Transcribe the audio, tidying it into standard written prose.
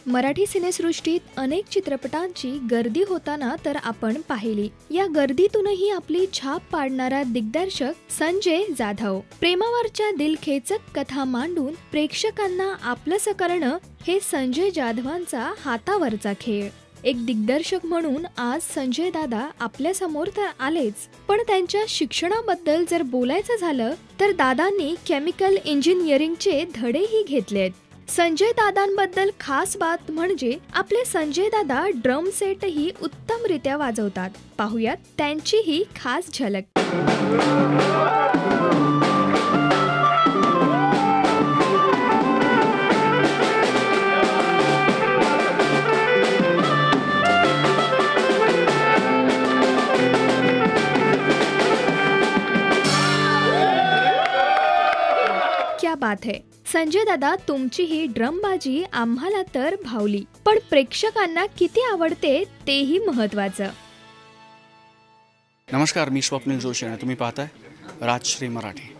मराठी सिनेसृष्टीत अनेक चित्रपटांची गर्दी होताना तर आपण पाहिली। या गर्दीतूनही आपली छाप पाडणारा दिग्दर्शक संजय जाधव प्रेमावरच्या दिलखेचक कथा मांडून प्रेक्षकांना आपलंसं करणं हे संजय जाधवांचा हातावरचा खेळ। एक दिग्दर्शक म्हणून आज संजय दादा आपल्या समोर तर आलेच, पण त्यांच्या शिक्षणाबद्दल जर बोलायचं झालं तर दादांनी केमिकल इंजिनिअरिंगचे धडेही घेतलेत। संजय दादांबद्दल खास बात म्हणजे आपले संजय दादा ड्रम सेटही उत्तमरित्या वाजवतात। पाहुयात त्यांची ही खास झलक। क्या बात है संजय दादा, तुमची ही ड्रमबाजी आम्हाला तर भावली, पण प्रेक्षकांना किती आवडते तेही महत्त्वाचं। नमस्कार, मी स्वप्नील जोशी आणि तुम्ही पाहताय राजश्री मराठी।